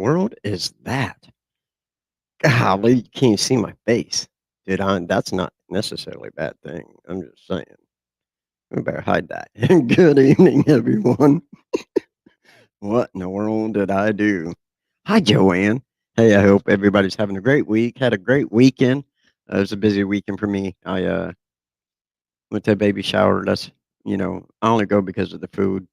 world is that? Golly, you can't see my face. Dude, that's not necessarily a bad thing. I'm just saying. We better hide that. Good evening, everyone. What in the world did I do? Hi, Joanne. Hey, I hope everybody's having a great week. Had a great weekend. It was a busy weekend for me. I went to a baby shower. I only go because of the food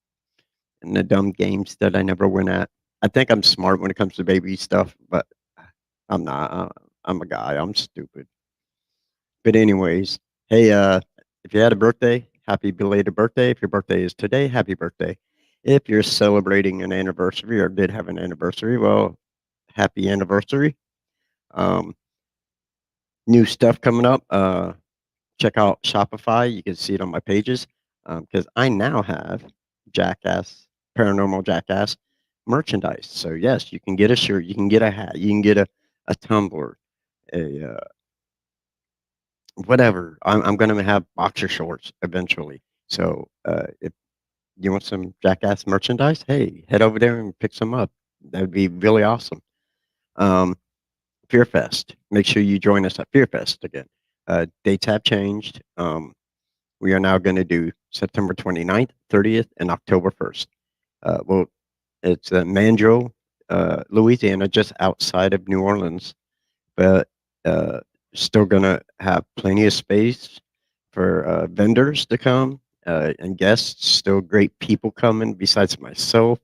and the dumb games that I never win at. I think I'm smart when it comes to baby stuff, but I'm not. I'm a guy. I'm stupid. But anyways, hey, if you had a birthday, happy belated birthday. If your birthday is today, happy birthday. If you're celebrating an anniversary or did have an anniversary, well, happy anniversary. Um, New stuff coming up. Check out Shopify. You can see it on my pages because I now have Jackass, Paranormal Jackass merchandise. So yes, you can get a shirt, you can get a hat, you can get a tumbler, a whatever. I'm going to have boxer shorts eventually. So if you want some Jackass merchandise, hey, head over there and pick some up. That would be really awesome. Fear Fest. Make sure you join us at Fear Fest again. Dates have changed. We are now going to do September 29th, 30th, and October 1st. Well, it's Mandro, Louisiana, just outside of New Orleans, but still going to have plenty of space for vendors to come and guests. Still great people coming besides myself.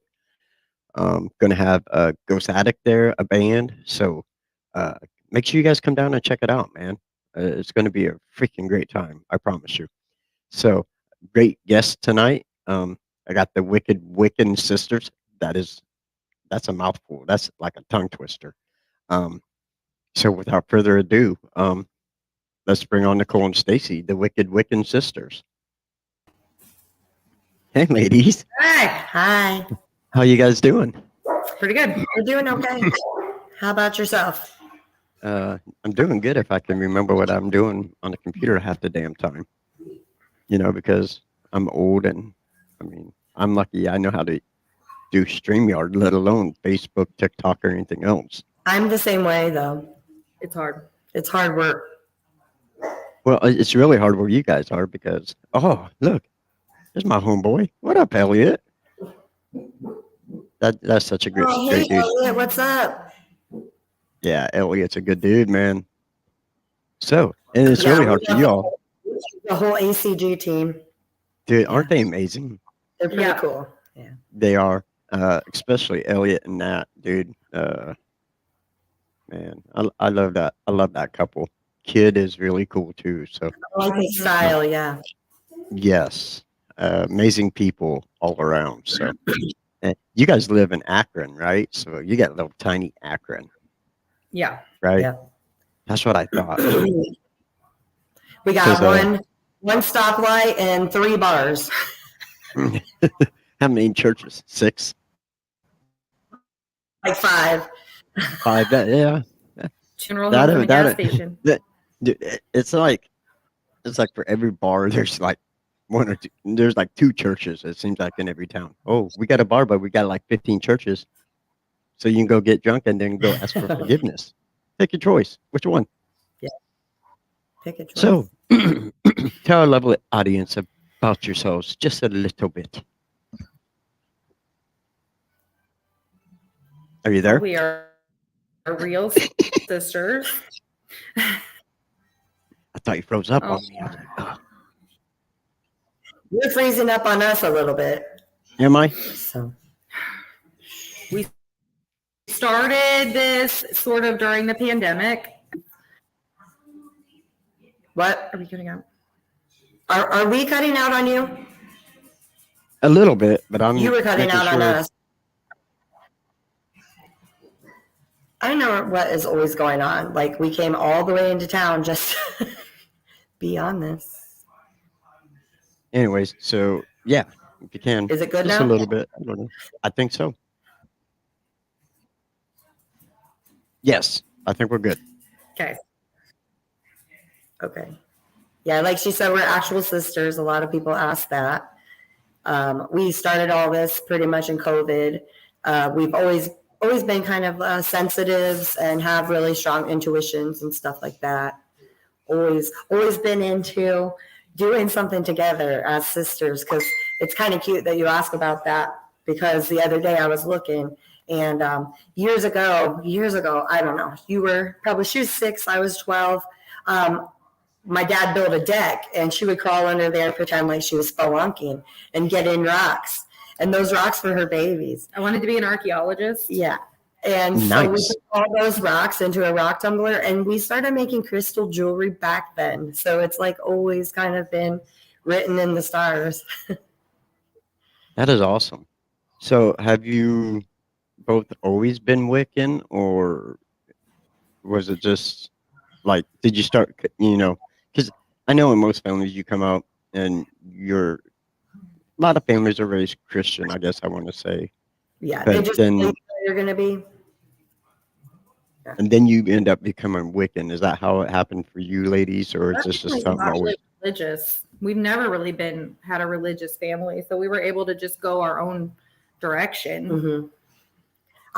Going to have a Ghost Addict there, a band. So make sure you guys come down and check it out, man. It's going to be a freaking great time. I promise you. So great guests tonight. I got the Wicked Wiccan sisters. That's a mouthful. That's like a tongue twister. So without further ado, let's bring on Nicole and Stacy, the Wicked Wiccan sisters. Hey, ladies. Hi. Hi. How you guys doing? Pretty good. We're doing okay. How about yourself? I'm doing good if I can remember what I'm doing on the computer half the damn time. Because I'm old and I'm lucky I know how to do StreamYard, let alone Facebook, TikTok, or anything else. I'm the same way, though. It's hard. It's hard work. Well, it's really hard where you guys are because, oh, look, there's my homeboy. What up, Elliot? That's such a great dude. Elliot, what's up? Yeah, Elliot's a good dude, man. So, and it's really hard for y'all. The whole ACG team. Dude, aren't they amazing? They're pretty cool. Yeah. They are, especially Elliot and Nat, dude. Man, I love that. I love that couple. Kid is really cool too. So I like his style, yeah. Yes, amazing people all around. So, and you guys live in Akron, right? So you got little tiny Akron. Yeah. Right. Yeah. That's what I thought. We got one stoplight and 3 bars. How many churches? 6? Like 5. 5. Yeah. General Mills and a gas station. It's like for every bar, there's like 1 or 2. There's like 2 churches. It seems like in every town. Oh, we got a bar, but we got like 15 churches. So you can go get drunk and then go ask for forgiveness. Pick your choice. Which one? Yeah. Pick a choice. So tell our lovely audience about yourselves just a little bit. Are you there? We are real sisters. I thought you froze up on me. I was like, oh. You're freezing up on us a little bit. Am I? So we started this sort of during the pandemic. What? Are we cutting out? Are we cutting out on you? A little bit, but You were cutting out on us. I don't know what is always going on. Like, we came all the way into town just to be on this. Anyways, so yeah, if you can. Is it good just now? A little bit. I don't know. I think so. Yes, I think we're good. Okay. Okay. Yeah, like she said, we're actual sisters. A lot of people ask that. We started all this pretty much in COVID. We've always always been kind of sensitives and have really strong intuitions and stuff like that. Always been into doing something together as sisters, because it's kind of cute that you ask about that, because the other day I was looking, and years ago, I don't know, she was 6, I was 12. My dad built a deck, and she would crawl under there and pretend like she was spelunking and get in rocks. And those rocks were her babies. I wanted to be an archaeologist. Yeah. And so we Nice. put all those rocks into a rock tumbler, and we started making crystal jewelry back then. So it's like always kind of been written in the stars. That is awesome. So have you both always been Wiccan, or was it just like, did you start, because I know in most families you come out and a lot of families are raised Christian, I guess I want to say. Yeah, But they just then- think you're going to be. And then you end up becoming Wiccan. Is that how it happened for you ladies, or is Our this just family's something not always? really religious. We've never really had a religious family, so we were able to just go our own direction. Mm-hmm.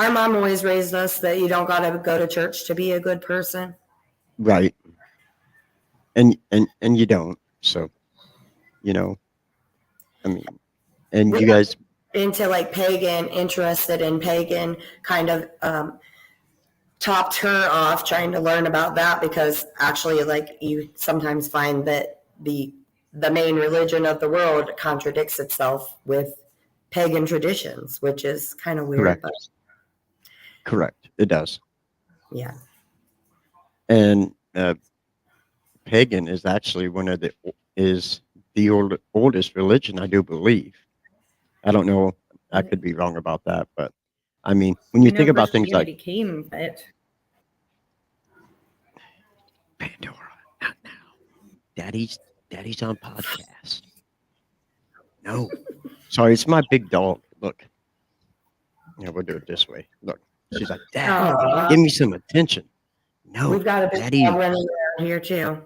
Our mom always raised us that you don't got to go to church to be a good person. Right. And you don't. So, I mean, and We you guys, into like pagan, interested in pagan, kind of topped her off trying to learn about that, because actually, like, you sometimes find that the main religion of the world contradicts itself with pagan traditions, which is kind of weird. Correct. But correct. It does. yeah. And pagan is actually the oldest religion, I do believe. I don't know. I could be wrong about that, but I mean, when you I know think about things like Christianity came it. Pandora, not now. Daddy's on podcast. No, sorry, it's my big dog. Look, yeah, we'll do it this way. Look, she's like, Dad, Aw. give me some attention. No, We've got a big Daddy. dog running around here too.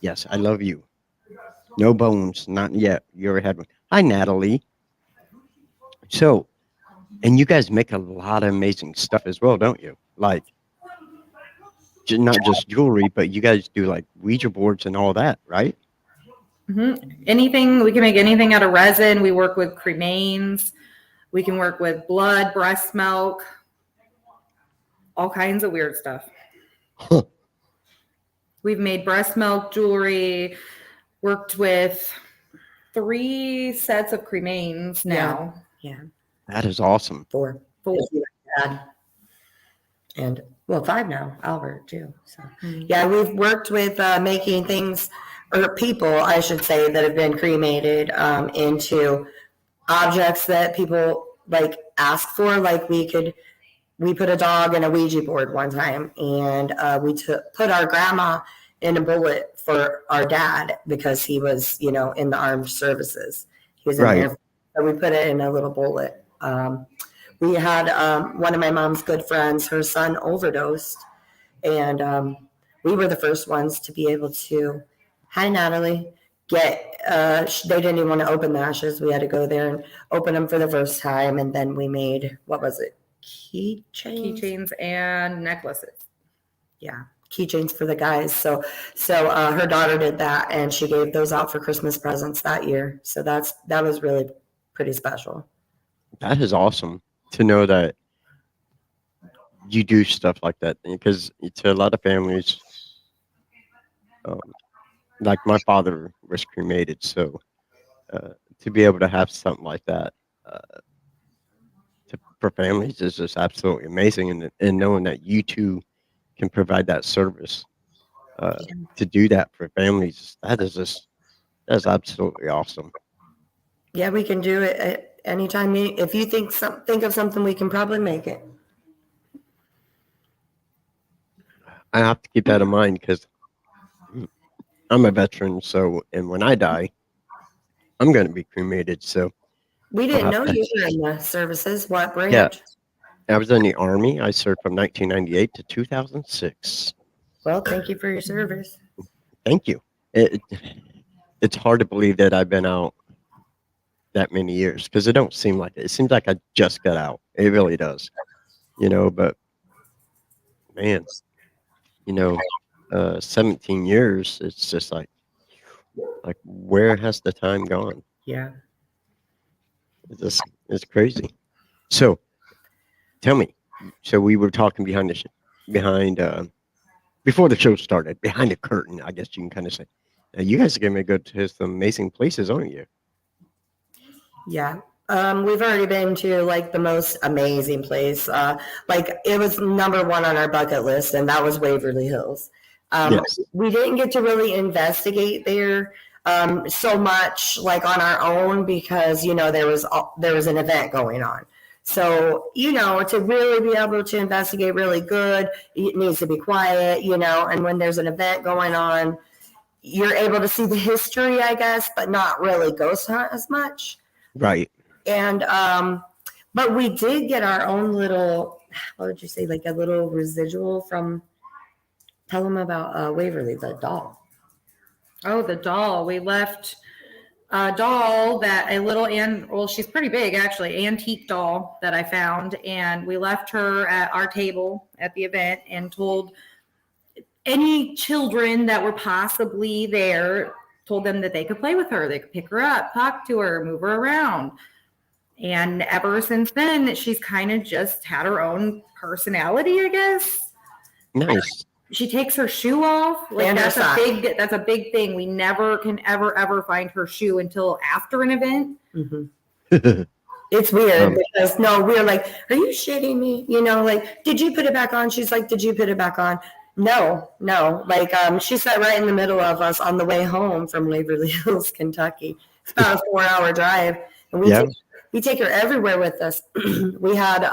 Yes, I love you. No bones, not yet. You ever had one? Hi, Natalie. So, and you guys make a lot of amazing stuff as well, don't you? Like, not just jewelry, but you guys do like Ouija boards and all that, right? Anything, we can make anything out of resin. We work with cremains. We can work with blood, breast milk, all kinds of weird stuff. Huh. We've made breast milk jewelry, worked with 3 sets of cremains now. Yeah. That is awesome. 4. Dad. And well, 5 now, Albert too. So yeah, we've worked with making things, or people, I should say, that have been cremated into objects that people like ask for. Like we put a dog in a Ouija board one time, and we put our grandma in a bullet for our dad, because he was, in the armed services. He was in Right. there. So we put it in a little bullet. We had one of my mom's good friends, her son overdosed, and we were the first ones to be able to, hi Natalie, they didn't even want to open the ashes. We had to go there and open them for the first time, and then we made, what was it? Keychains and necklaces. Yeah, keychains for the guys. So her daughter did that, and she gave those out for Christmas presents that year. So that was really pretty special. That is awesome to know that you do stuff like that, because to a lot of families, like my father was cremated, so to be able to have something like that for families is just absolutely amazing, and knowing that you two can provide that service to do that for families, that's absolutely awesome. Yeah, we can do it at any time. If you think of something, we can probably make it. I have to keep that in mind, because I'm a veteran, and when I die, I'm going to be cremated. So We didn't I'll know have you to- were in the services. What branch? Yeah. I was in the Army. I served from 1998 to 2006. Well, thank you for your service. Thank you. It's hard to believe that I've been out that many years because it don't seem like it. It seems like I just got out. It really does, but man, you know, 17 years, it's just like where has the time gone? Yeah. It's crazy. So tell me, so we were talking behind before the show started, behind the curtain, I guess you can kind of say. You guys are going to go to some amazing places, aren't you? Yeah. We've already been to like the most amazing place. Like it was number one on our bucket list, and that was Waverly Hills. Yes. We didn't get to really investigate there so much like on our own because there was an event going on. So to really be able to investigate really good, it needs to be quiet. And when there's an event going on, you're able to see the history, I guess, but not really ghost hunt as much. Right. And but we did get our own little, what would you say, like a little residual from, tell them about Waverly, the doll. Oh, the doll. We left a doll she's pretty big actually, antique doll that I found. And we left her at our table at the event and told any children that were possibly there, told them that they could play with her. They could pick her up, talk to her, move her around. And ever since then, she's kind of just had her own personality, I guess. Nice. She takes her shoe off. Like that's a big thing. We never can ever find her shoe until after an event. Mm-hmm. It's weird because we're like, are you shitting me? Like, did you put it back on? She's like, did you put it back on? No. Like, she sat right in the middle of us on the way home from Waverly Hills, Kentucky. It's about a 4-hour drive. And we take her everywhere with us. We had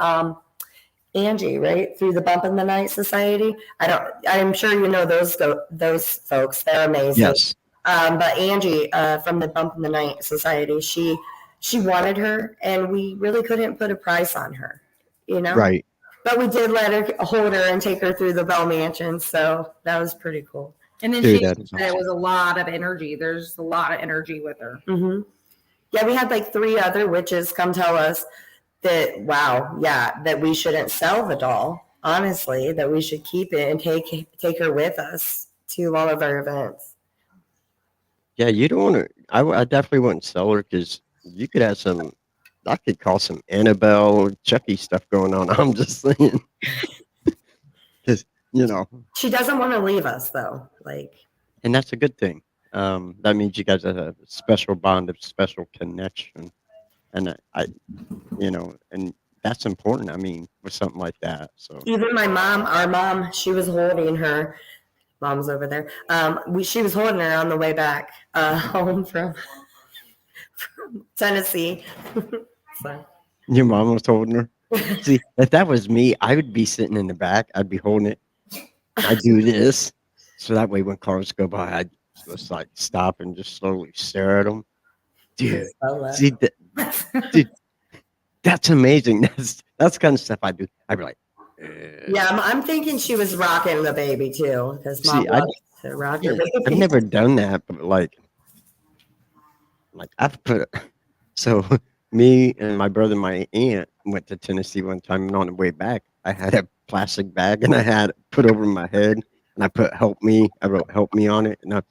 Angie, right, through the Bump in the Night Society. I'm sure you know those folks. They're amazing. Yes. But Angie from the Bump in the Night Society, she wanted her, and we really couldn't put a price on her, Right. But we did let her hold her and take her through the Bell Mansion, so that was pretty cool. And then she said it was a lot of energy. There's a lot of energy with her. Mm-hmm. Yeah, we had like 3 other witches come tell us that we shouldn't sell the doll. Honestly, that we should keep it and take her with us to all of our events. Yeah, you don't want to. I definitely wouldn't sell her because you could have some. I could call some Annabelle, Chucky stuff going on. I'm just saying, because she doesn't want to leave us though. Like, and that's a good thing. That means you guys have a special bond, a special connection, and and that's important. I mean, with something like that. So even our mom, she was holding her. Mom's over there. She was holding her on the way back home from Tennessee. So. Your mom was holding her. See, if that was me, I would be sitting in the back. I'd be holding it. I'd do this, so that way when cars go by, I'd just like stop and just slowly stare at them. Dude, see dude, that's amazing. That's the kind of stuff I do. I'd be like, yeah, I'm thinking she was rocking the baby too, because mom loves to rock her baby. I've never done that, but like I've put. So me and my brother and my aunt went to Tennessee one time, and on the way back, I had a plastic bag and I had it put over my head, and I put "help me." I wrote "help me" on it, and I'm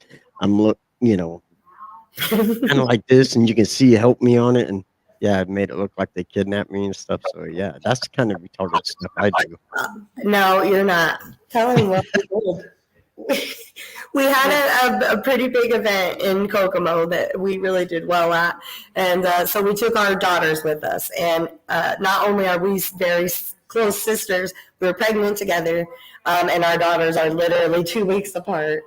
kind of like this, and you can see "help me" on it, and yeah, it made it look like they kidnapped me and stuff. So yeah, that's the kind of retarded stuff I do. No, you're not. Tell me what we did. We had a pretty big event in Kokomo that we really did well at. And so we took our daughters with us. And not only are we very close sisters, we were pregnant together, and our daughters are literally 2 weeks apart.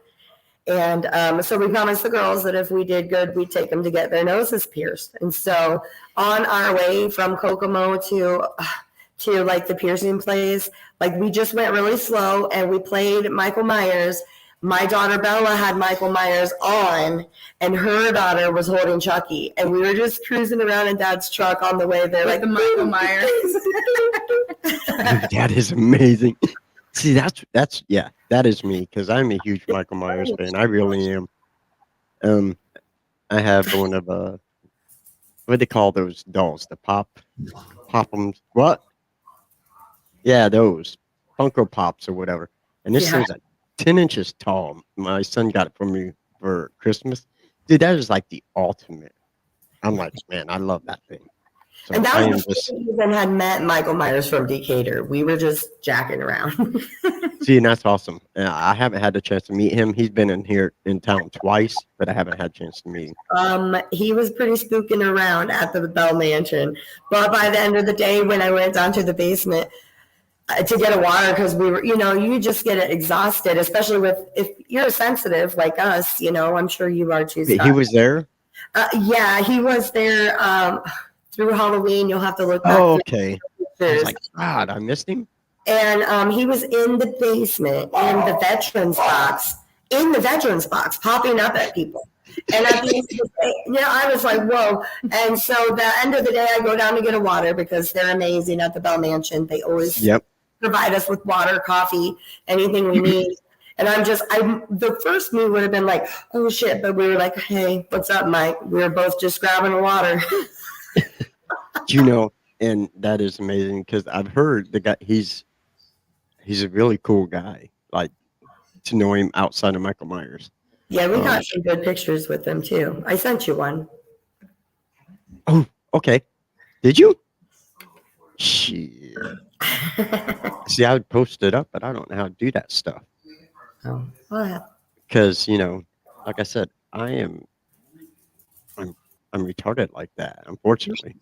And so we promised the girls that if we did good, we'd take them to get their noses pierced. And so on our way from Kokomo to like the piercing place, like we just went really slow and we played Michael Myers. My daughter Bella had Michael Myers on, and her daughter was holding Chucky, and we were just cruising around in Dad's truck on the way there, like the Michael Myers. Dude, that is amazing. See, that's that is me, because I'm a huge Michael Myers fan. I really am. I have one of what they call those dolls, the pop 'em, what? Yeah, those Funko Pops or whatever. And this Yeah. thing's like 10 inches tall. My son got it for me for Christmas. Dude, that is like the ultimate. I'm like, man, I love that thing. And So that I was am before just we even had met Michael Myers from Decatur. We were just jacking around. see, and that's awesome. I haven't had the chance to meet him. He's been in here in town twice, but I haven't had a chance to meet him. He was pretty spooking around at the Bell Mansion. But by the end of the day, when I went down to the basement to get a water, because we were, you just get exhausted, especially if you're sensitive like us, I'm sure you are too, But he Scott. was there? Yeah, he was there through Halloween. You'll have to look back Oh, through okay. the I was pictures. like, God, I missed him. And he was in the basement, in the veterans box, popping up at people. And at the end of the day, I was like, whoa. And so the end of the day, I go down to get a water because they're amazing at the Bell Mansion. They always Yep. provide us with water, coffee, anything we need. And the first move would have been like, oh shit. But we were like, hey, what's up, Mike? We were both just grabbing a water. And that is amazing because I've heard the guy, he's a really cool guy. Like, to know him outside of Michael Myers. Yeah, we got some good pictures with them too. I sent you one. Oh, okay. Did you? Shit. See, I would post it up, but I don't know how to do that stuff. Oh, well, Because, like I said, I'm retarded like that, unfortunately.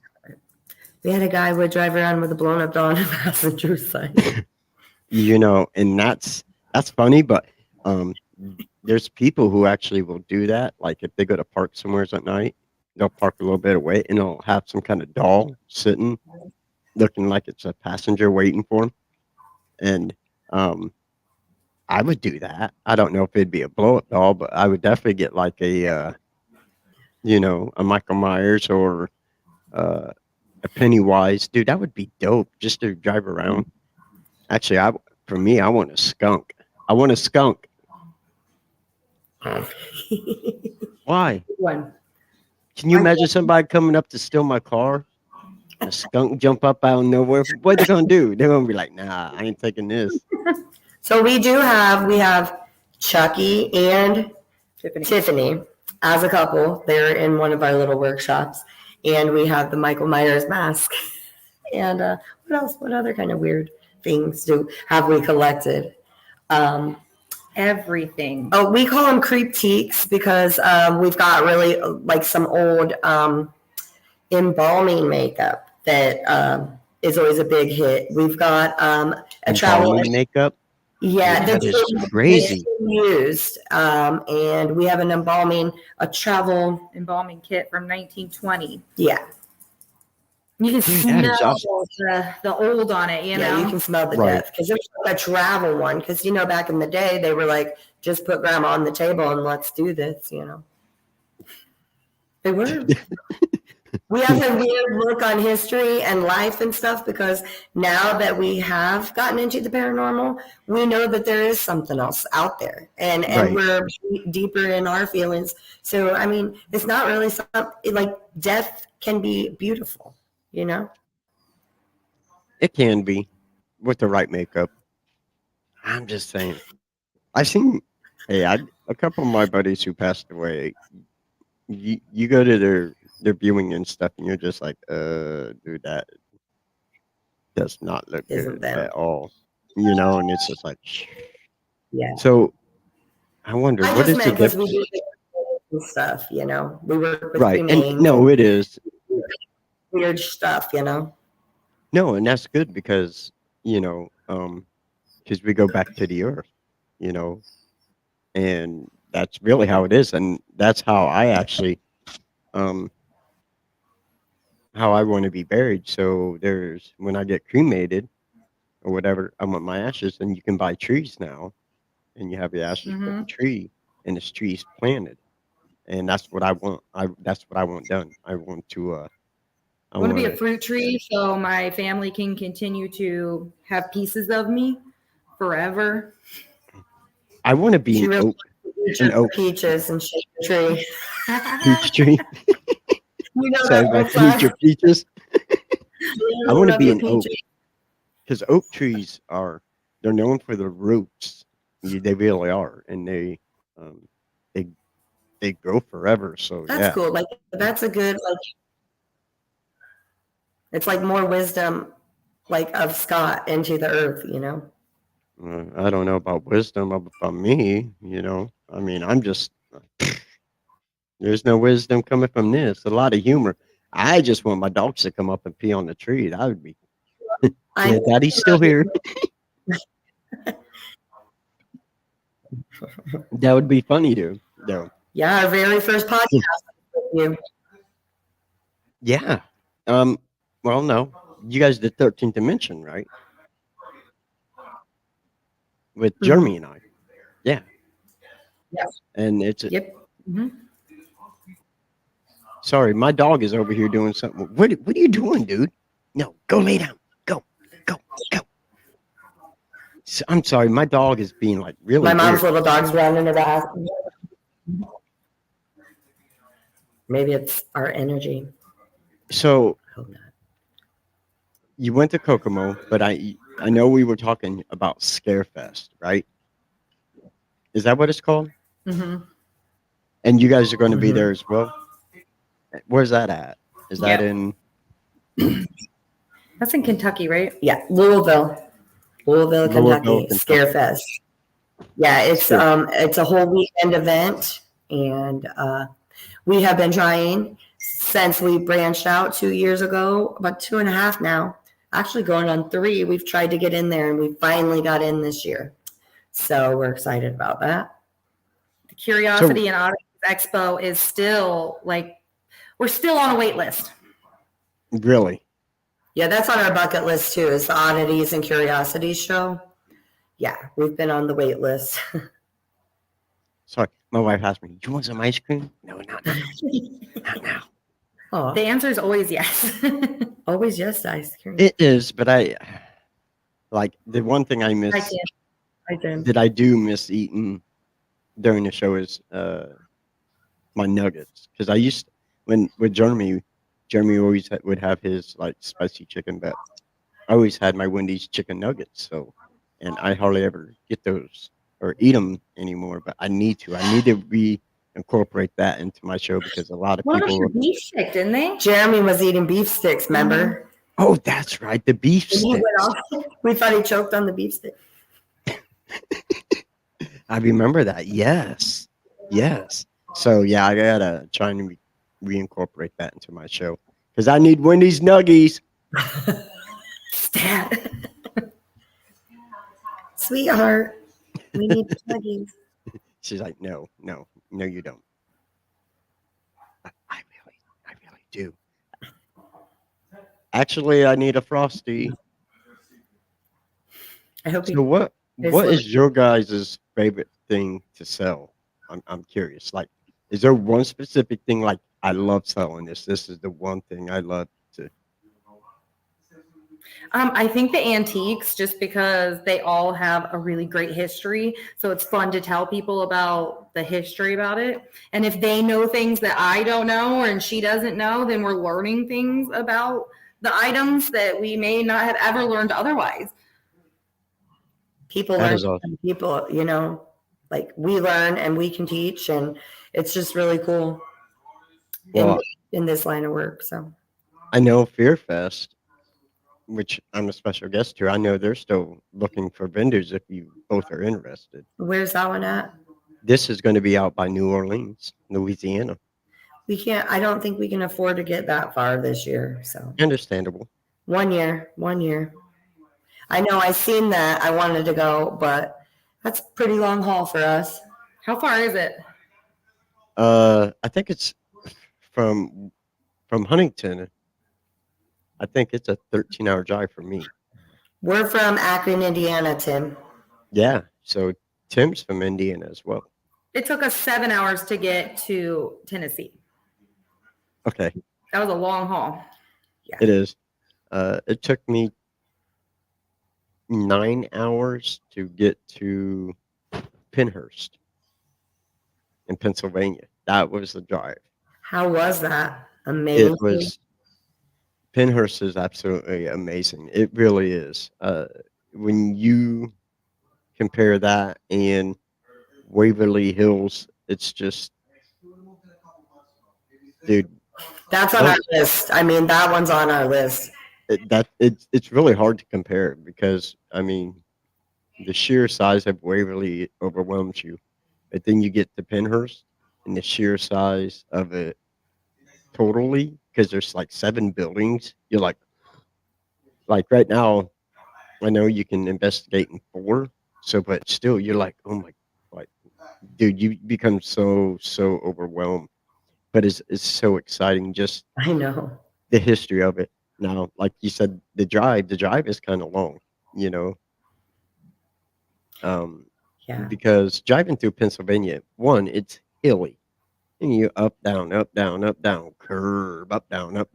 we had a guy would drive around with a blown up doll on the passenger side. And that's funny, but there's people who actually will do that. Like if they go to park somewhere at night, they'll park a little bit away and they'll have some kind of doll sitting, looking like it's a passenger waiting for them. And I would do that. I don't know if it'd be a blow up doll, but I would definitely get like a Michael Myers or a Pennywise. Dude, that would be dope just to drive around. Actually, for me, I want a skunk. I want a skunk. Why? One. Can you imagine somebody coming up to steal my car? A skunk jump up out of nowhere. What they gonna do? They're gonna be like, nah, I ain't taking this. So we have Chucky and Tiffany as a couple. They're in one of our little workshops. And we have the Michael Myers mask. And what else? What other kind of weird things have we collected? Everything. Oh, we call them creeptiques because we've got really like some old embalming makeup that is always a big hit. We've got a travel makeup. Yeah, that is crazy. Used, and we have a travel embalming kit from 1920. Yeah. You can smell awesome. the old on it, you know? You can smell the death because there's a travel one. Because back in the day, they were like, just put grandma on the table and let's do this. They were. We have a weird look on history and life and stuff because now that we have gotten into the paranormal, we know that there is something else out there, and we're deeper in our feelings. So I mean, it's not really something like death can be beautiful. It can be with the right makeup. I'm just saying. I've seen, a couple of my buddies who passed away. You go to their viewing and stuff, and you're just like, dude, that does not look good at all. And it's just like, yeah. So I wonder what is the difference? We do stuff, we work with right, and no, it is weird stuff, No, and that's good because because we go back to the earth, and that's really how it is, and that's how I actually how I want to be buried. So when I get cremated or whatever, I want my ashes, and you can buy trees now, and you have your ashes put in a tree, and this tree's planted, and that's what I want. That's what I want done. I want to. I want to be a fruit tree so my family can continue to have pieces of me forever. I want to be an oak. Peaches and shade tree. Peach tree. You know So that if I one feed song? your peaches, I You want to love be your an oak peaches. because oak trees they're known for their roots. They really are, and um, they they grow forever. So That's yeah, cool. Like that's a good like. It's like more wisdom, like of Scott into the earth. You know. I don't know about wisdom about me. I mean, I'm just there's no wisdom coming from this. A lot of humor. I just want my dogs to come up and pee on the tree. That would be. I Yeah, know. Daddy's still here. That would be funny to though. Yeah, our very first podcast with you. Yeah. Um. Well, no, you guys did 13th Dimension, right? With Mm-hmm. Jeremy and I. Yeah, Yes. and it's Yep. Hmm. sorry, my dog is over here doing something. What are you doing, dude? No, go lay down. Go, go, go. I'm sorry, my dog is being like really My mom's weird. little dog's running around. Maybe it's our energy. So I hope not. you went to Kokomo, but I know we were talking about Scarefest, right? Is that what it's called? Mm-hmm. And you guys are going to be Mm-hmm. there as well. Where's that at? Is that Yep. in That's in Kentucky, right? Yeah, Louisville, Louisville, Kentucky, Kentucky? Scarefest. Yeah, Scare. it's a whole weekend event, and we have been trying since we branched out 2 years ago, about 2.5 now. Actually, going on 3. We've tried to get in there, and we finally got in this year. So we're excited about that. The So Curiosity and Oddities Expo is still like we're still on a wait list. really, Yeah, that's on our bucket list too. Is the Oddities and Curiosities show. Yeah, we've been on the wait list. sorry, my wife asked me, "You want some ice cream?" No, not now. Not now. Oh, The answer is always yes. always yes to ice cream. It is, but I like the one thing I I miss did. I did. that I do miss eating during the show is my nuggets because I used when with Jeremy always would have his like spicy chicken, but I always had my Wendy's chicken nuggets. So, and I hardly ever get those or eat them anymore. But I need to. I need to reincorporate that into my show because a lot of What about your people. beef stick, didn't they? Jeremy was eating beef sticks, remember? Oh, that's right, the beef And he went sticks. off. We thought he choked on the beef stick. I remember that. Yes, yes. So yeah, I gotta try and reincorporate that into my show because I need Wendy's nuggies. Stat. Sweetheart, we need nuggies. She's like, no, no, no, you don't. I really do. Actually, I need a frosty. I hope So he is what is your guys' favorite thing to sell? I'm curious. Like, is there one specific thing like I love selling this? This is the one thing I love to. I think the antiques, just because they all have a really great history. So it's fun to tell people about the history about it. And if they know things that I don't know and she doesn't know, then we're learning things about the items that we may not have ever learned otherwise. people That learn is awesome. from people, like we learn and we can teach, and it's just really cool in Well, in this line of work. So I know Fear Fest, which I'm a special guest to. I know they're still looking for vendors if you both are interested. where's that one at? This is going to be out by New Orleans, Louisiana. We can't. I don't think we can afford to get that far this year. So Understandable. 1 year. I know I seen that. I wanted to go, but that's a pretty long haul for us. How far is it? I think it's from Huntington. I think it's a 13-hour drive for me. We're from Akron, Indiana, Tim. Yeah. So Tim's from Indiana as well. It took us 7 hours to get to Tennessee. Okay. That was a long haul. It is. It took me 9 hours to get to Pinehurst in Pennsylvania. That was the drive. How was that? It Amazing. was Penhurst is absolutely amazing. It really is. When you compare that and Waverly Hills, it's just, dude, That's on our those list. I mean, that one's on our list. it's really hard to compare because I mean the sheer size of Waverly overwhelms you, but then you get to Penhurst and the sheer size of it totally because there's like 7 buildings. You're like right now, I know you can investigate in 4, so but still you're like, oh my, like, dude, you become so overwhelmed. But it's so exciting just I know. the history of it. Now, like you said, the drive is kind of long, you know, um, Yeah. because driving through Pennsylvania, one, it's hilly, and you up, down, up, down, curve, up, down,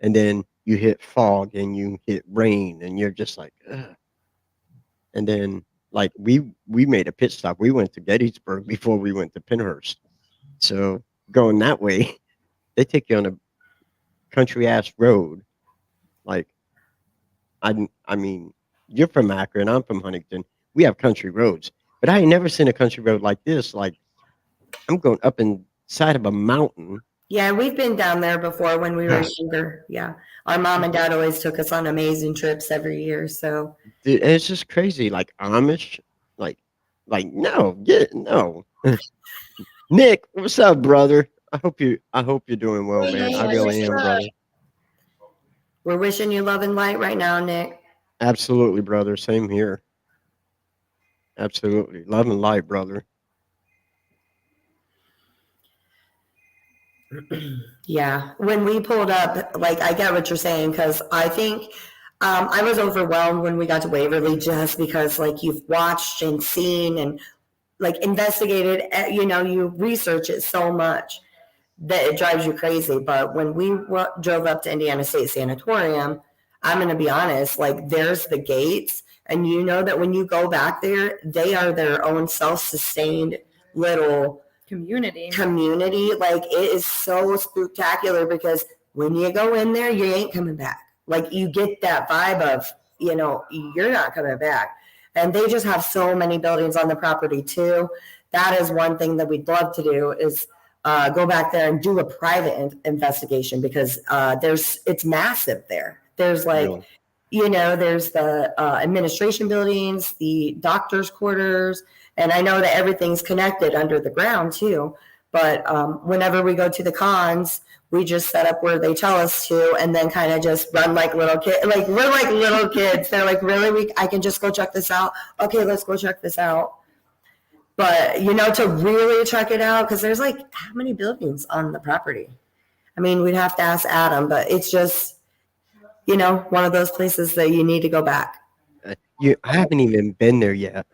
and then you hit fog and you hit rain, and you're just like, ugh. And then like we made a pit stop. We went to Gettysburg before we went to Penhurst. So going that way, they take you on a country ass road. Like I mean, you're from Akron, I'm from Huntington. We have country roads, but I ain't never seen a country road like this. Like I'm going up inside of a mountain. Yeah, we've been down there before when we were younger. Yeah. Our mom and dad always took us on amazing trips every year. So, Dude, and it's just crazy. Like Amish, like no, get no. Nick, what's up, brother? I hope you're doing well, man. I really am, brother. we're wishing you love and light right now, Nick. Absolutely, brother. Same here. Absolutely. Love and light, brother. Yeah. When we pulled up, like, I get what you're saying because I think I was overwhelmed when we got to Waverly just because, like, you've watched and seen and, like, investigated, you research it so much that it drives you crazy. But when we drove up to Indiana State Sanatorium, I'm going to be honest, like, there's the gates. And you know that when you go back there, they are their own self sustained little Community. Like, it is so spectacular because when you go in there, you ain't coming back. Like, you get that vibe of, you're not coming back. And they just have so many buildings on the property too. That is one thing that we'd love to do is go back there and do a private investigation because it's massive there. There's like, Really. there's the administration buildings, the doctor's quarters, and I know that everything's connected under the ground too. But whenever we go to the cons, we just set up where they tell us to, and then kind of just run like little kids. Like we're like little kids. They're like, really? I can just go check this out. Okay, let's go check this out. But to really check it out, because there's like how many buildings on the property? I mean, we'd have to ask Adam, but it's just one of those places that you need to go back. I haven't even been there yet.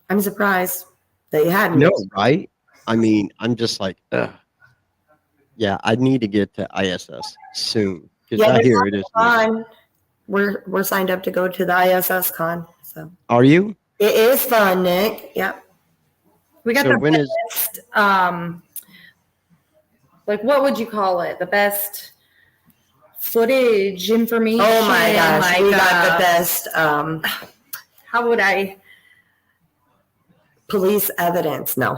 I'm surprised that you hadn't. No, right? I mean, I'm just like, ugh. Yeah, I need to get to ISS soon because I hear it is. Fun. We're signed up to go to the ISS con. So Are you? it is fun, Nick. Yep. We got So the when is best, like, what would you call it? The best footage information. Oh my gosh, like, we got the best how would I? police evidence. No.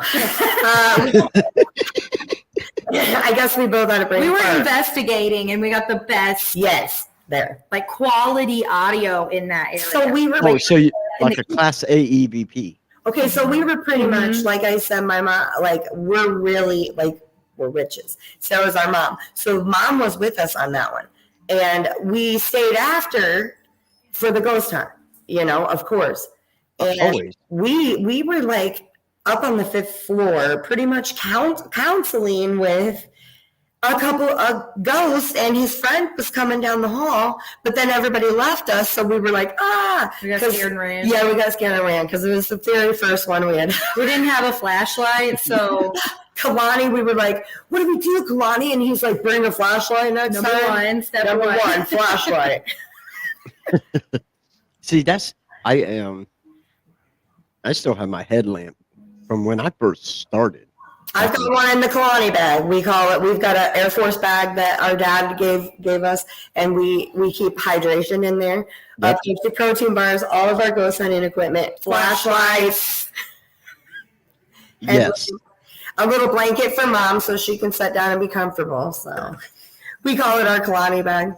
I guess we both had a brain We were fart. investigating and we got the best, Yes, there. like, quality audio in that area. So we were oh, like, so you, like a Class A EVP? okay, so we were pretty Mhm. much, like I said, my mom, like, we're really, like, we're witches. So is our mom. So mom was with us on that one. And we stayed after for the ghost hunt, of course. And Always. we were like up on the 5th floor, pretty much counseling with a couple of ghosts, and his friend was coming down the hall, but then everybody left us, so we were like, we got 'cause- scared and ran. Yeah, we got scared and ran because it was the very first one we had. We didn't have a flashlight, so Kalani, we were like, what do we do, Kalani? And he's like, bring a flashlight next number time. one, Number one, flashlight. See, I still have my headlamp from when I first started. I've got one in the Kalani bag. We call it. We've got an Air Force bag that our dad gave us, and we keep hydration in there. Yep. Keep the protein bars, all of our ghost hunting equipment, flashlights, and Yes. a little blanket for mom so she can sit down and be comfortable. So we call it our Kalani bag.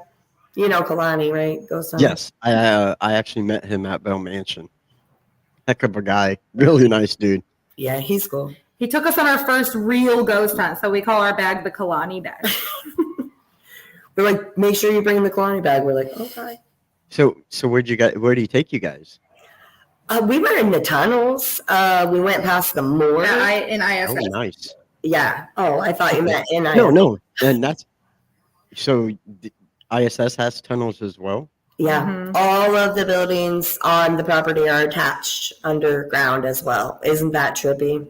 You know Kalani, right? Ghost hunter. Yes. I actually met him at Bell Mansion. Heck of a guy. Really nice dude. Yeah, he's cool. He took us on our first real ghost hunt, so we call our bag the Kalani bag. We're like, make sure you bring the Kalani bag. We're like, okay. So where do he take you guys? We were in the tunnels. We went past the moor. Yeah, in ISS. Oh, nice. Yeah. Oh, I thought you meant in ISS. No. And that's so ISS has tunnels as well. Yeah. Mhm. All of the buildings on the property are attached underground as well. Isn't that trippy?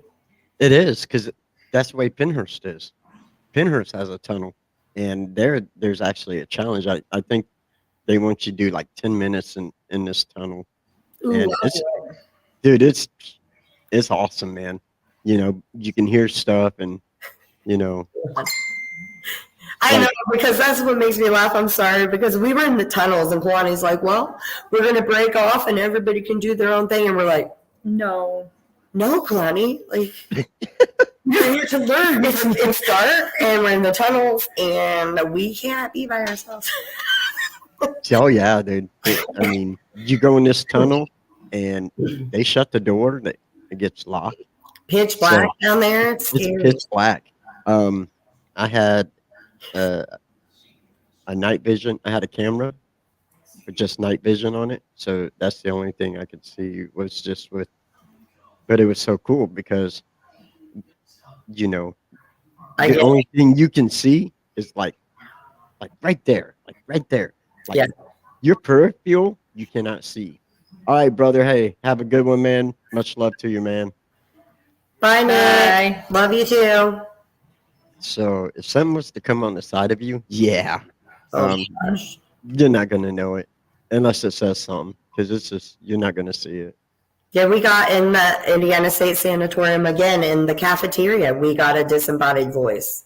It is, because that's the way Pinhurst is. Pinhurst has a tunnel, and there's actually a challenge. I think they want you to do like 10 minutes in this tunnel. Ooh, And dude, it's awesome, man. You know, you can hear stuff, and you know, I know, because that's what makes me laugh. I'm sorry, because we were in the tunnels and Kalani's like, well, we're going to break off and everybody can do their own thing. And we're like, No. no, Kalani, like, you're here to learn. It's dark and we're in the tunnels and we can't be by ourselves. oh yeah, dude. I mean, you go in this tunnel, and they shut the door. That it gets locked. Pitch black down there. It's scary. It's pitch black. I had a night vision. I had a camera with just night vision on it, so that's the only thing I could see was just with. But it was so cool because, you know, the only thing you can see is like right there, like Yeah. your peripheral you cannot see. All right, brother. Hey, have a good one, man. Much love to you, man. Bye, Nick. Bye. Love you too. So if something was to come on the side of you, yeah, Oh, gosh. you're not gonna know it unless it says something, because it's just you're not gonna see it. Yeah, we got in the Indiana State Sanatorium again in the cafeteria. We got a disembodied voice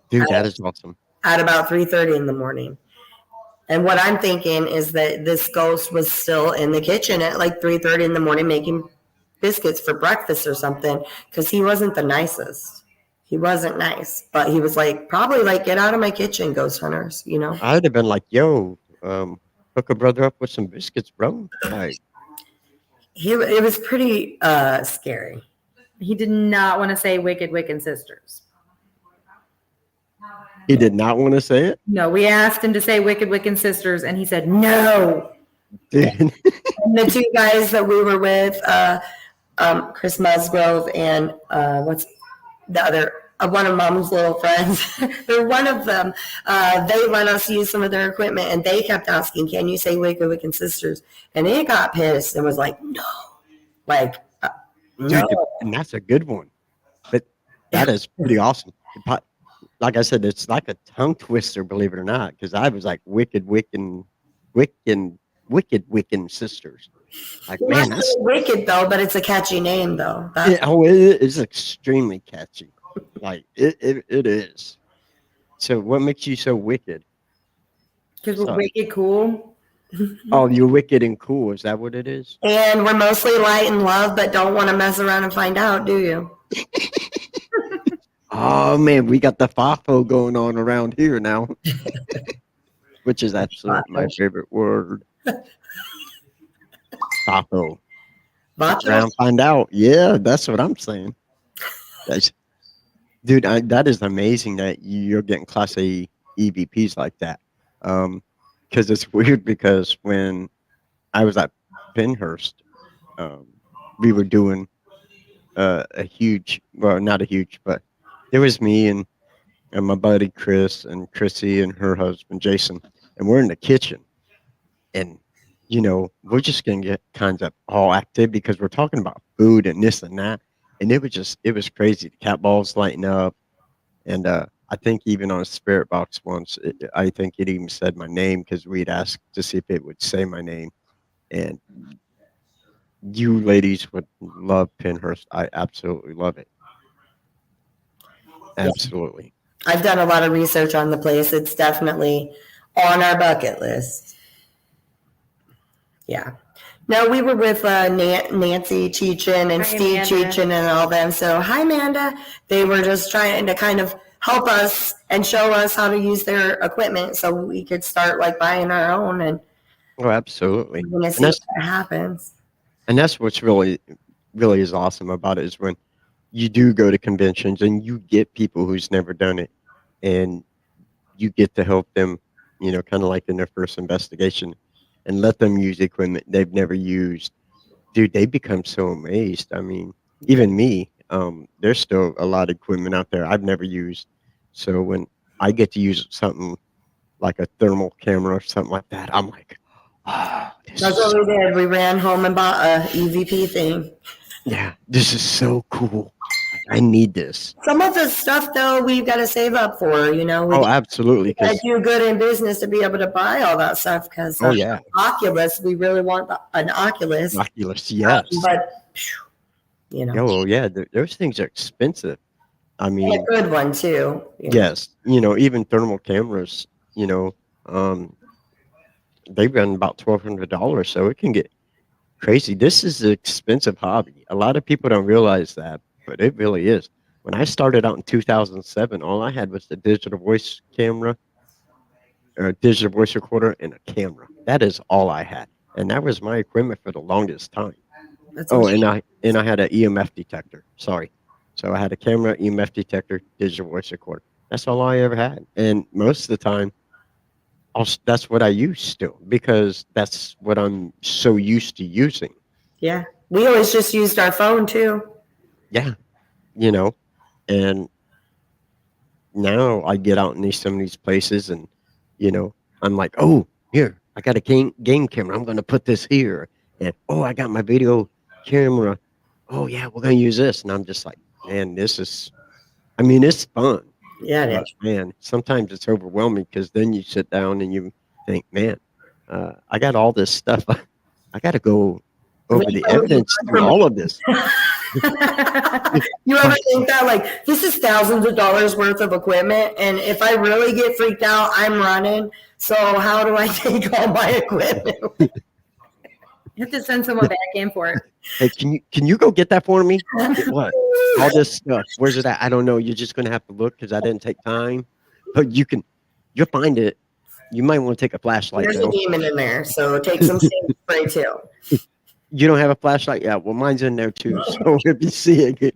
Dude, that is awesome. at about 3:30 in the morning. And what I'm thinking is that this ghost was still in the kitchen at like 3:30 in the morning making biscuits for breakfast or something, because he wasn't the nicest. He wasn't nice, but he was like, probably like, get out of my kitchen, ghost hunters, you know? I'd have been like, yo, hook a brother up with some biscuits, bro. Like, It was pretty scary. He did not want to say Wicked Wiccan Sisters. he did not want to say it. No, we asked him to say Wicked Wiccan Sisters, and he said no. Dude. And the two guys that we were with, Chris Musgrove and what's the other, one of Mom's little friends, they're one of them. They let us use some of their equipment, and they kept asking, can you say Wicked Wiccan Sisters? And it got pissed and was like, no. Like, no. Dude, and that's a good one. But that is pretty awesome. Like I said, it's like a tongue twister, believe it or not, because I was like Wicked Wiccan Sisters. Like, man, that's wicked though, but it's a catchy name though. it is extremely catchy. Like it is. So what makes you so wicked? Because we're Sorry. wicked cool. Oh, you're wicked and cool. Is that what it is? And we're mostly light and love, but don't want to mess around and find out, do you? Oh man, we got the FAFO going on around here now, which is absolutely my favorite word. FAFO. Vatos? Around, find out. Yeah, that's what I'm saying. Dude, that is amazing that you're getting Class A EVPs like that. Because it's weird, because when I was at Pinhurst, we were doing a huge, well, not a huge, but it was me and my buddy Chris and Chrissy and her husband Jason, and we're in the kitchen, and you know we're just gonna get kind of all active because we're talking about food and this and that, and it was crazy. The cat balls lighting up, and I think even on a spirit box once, I think it even said my name because we'd asked to see if it would say my name, and you ladies would love Pinhurst. I absolutely love it. Absolutely. I've done a lot of research on the place. It's definitely on our bucket list. Yeah. No, we were with Nancy Cheechin and Hi, Steve Amanda. Cheechin and all them. So, hi, Amanda. They were just trying to kind of help us and show us how to use their equipment so we could start like buying our own, and Oh, absolutely. we're going to And see what happens. that's what's really is awesome about it is when you do go to conventions and you get people who's never done it and you get to help them, kind of like in their first investigation and let them use equipment they've never used. Dude, they become so amazed. I mean, even me, there's still a lot of equipment out there I've never used. So when I get to use something like a thermal camera or something like that, I'm like, oh, That's what we did. We ran home and bought a EVP thing. yeah, this is so cool. Like, I need this. Some of the stuff, though, we've got to save up for. We Oh, absolutely. got to Because do good in business to be able to buy all that stuff. Because oh yeah, Oculus, we really want an Oculus. Oculus, yes. But, Oh yeah, those things are expensive. I and mean, a good one, too. yes, even thermal cameras, um, they run about $1,200, so it can get crazy. This is an expensive hobby. A lot of people don't realize that, but it really is. When I started out in 2007, all I had was the digital voice camera, or a digital voice recorder, and a camera. That is all I had, and that was my equipment for the longest time. That's Oh, what and I had an EMF detector. Sorry, so I had a camera, EMF detector, digital voice recorder. That's all I ever had, and most of the time, that's what I use still because that's what I'm so used to using. yeah. We always just used our phone, too. Yeah, you know, and now I get out in some of these places and, I'm like, oh, here, I got a game camera. I'm going to put this here. And, oh, I got my video camera. Oh, yeah, we're going to use this. And I'm just like, man, it's fun. Yeah, it But, is. man, sometimes it's overwhelming because then you sit down and you think, man, I got all this stuff. I got to go over the evidence through all of this. You ever think that, like, this is thousands of dollars worth of equipment, and if I really get freaked out, I'm running. So how do I take all my equipment? You have to send someone back in for it. Hey, can you go get that for me? Get what? All this stuff. Where's it at? I don't know. You're just gonna have to look because I didn't take time. But you'll find it. You might want to take a flashlight There's a though. demon in there, so take some sage spray too. You don't have a flashlight? Yeah, well mine's in there too. So if you see it,